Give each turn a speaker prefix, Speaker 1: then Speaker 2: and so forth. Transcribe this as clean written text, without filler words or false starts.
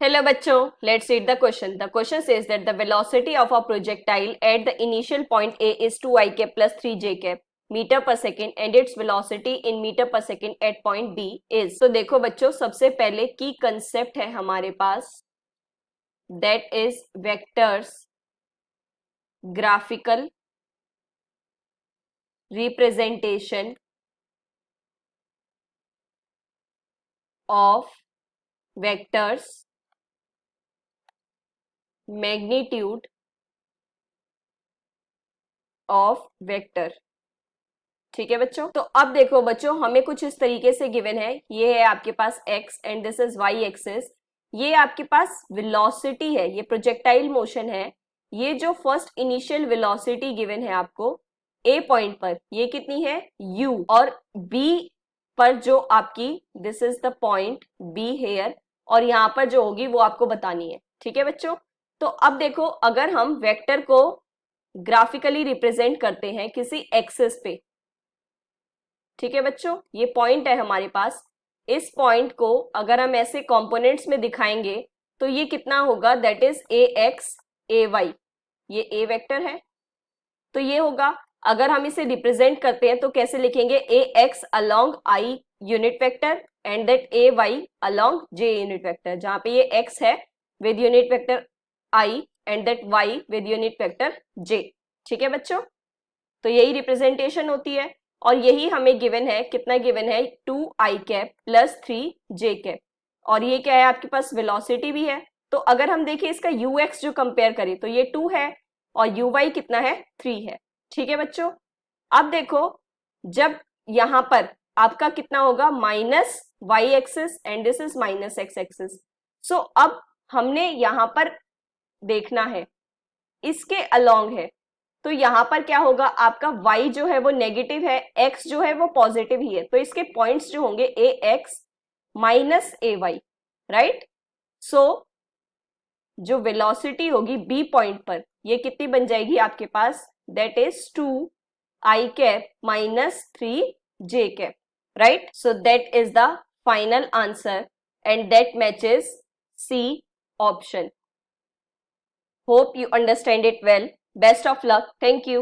Speaker 1: Hello bachcho, let's read the question. The question says that the velocity of a projectile at the initial point A is 2i cap plus 3j cap meter per second and its velocity in meter per second at point B is. तो देखो बच्चों, सबसे पहले की concept है हमारे पास, that is vectors graphical representation of vectors magnitude of vector. ठीक है बच्चों, तो अब देखो बच्चों, हमें कुछ इस तरीके से गिवन है, ये है आपके पास x and this is y axis, ये आपके पास वेलोसिटी है, ये प्रोजेक्टाइल मोशन है। ये जो फर्स्ट इनिशियल वेलोसिटी गिवन है आपको a पॉइंट पर, ये कितनी है u, और b पर जो आपकी this is the point b here, और यहां पर जो होगी वो आपको बतानी है। ठीक है बच्चों, तो अब देखो, अगर हम वेक्टर को ग्राफिकली रिप्रेजेंट करते हैं किसी एक्सिस पे, ठीक है बच्चों, ये पॉइंट है हमारे पास, इस पॉइंट को अगर हम ऐसे कंपोनेंट्स में दिखाएंगे तो ये कितना होगा, that is a x a y, ये ए वेक्टर है तो ये होगा। अगर हम इसे रिप्रेजेंट करते हैं तो कैसे लिखेंगे, A X along I unit vector and that A Y along J unit vector, जहां पे ये एक्स है with unit vector i and that y with unit vector j। ठीक है बच्चों, तो यही रिप्रेजेंटेशन होती है, और यही हमें गिवन है, कितना गिवन है 2i cap plus 3j cap, और ये क्या है आपके पास वेलोसिटी भी है। तो अगर हम देखें इसका ux जो कंपेयर करें तो ये 2 है और uy कितना है 3 है। ठीक है बच्चों, अब देखो, जब यहां पर आपका कितना होगा minus y axis and this is minus x axis, so अब हमने यहां पर देखना है इसके अलोंग है, तो यहां पर क्या होगा, आपका y जो है वो नेगेटिव है, x जो है वो पॉजिटिव ही है, तो इसके पॉइंट्स जो होंगे ए एक्स माइनस ए वाई, राइट। सो जो वेलोसिटी होगी b पॉइंट पर, ये कितनी बन जाएगी आपके पास, that is 2i cap minus 3j cap, right. So that is the final answer and that matches C option. Hope you understand it well. Best of luck. Thank you.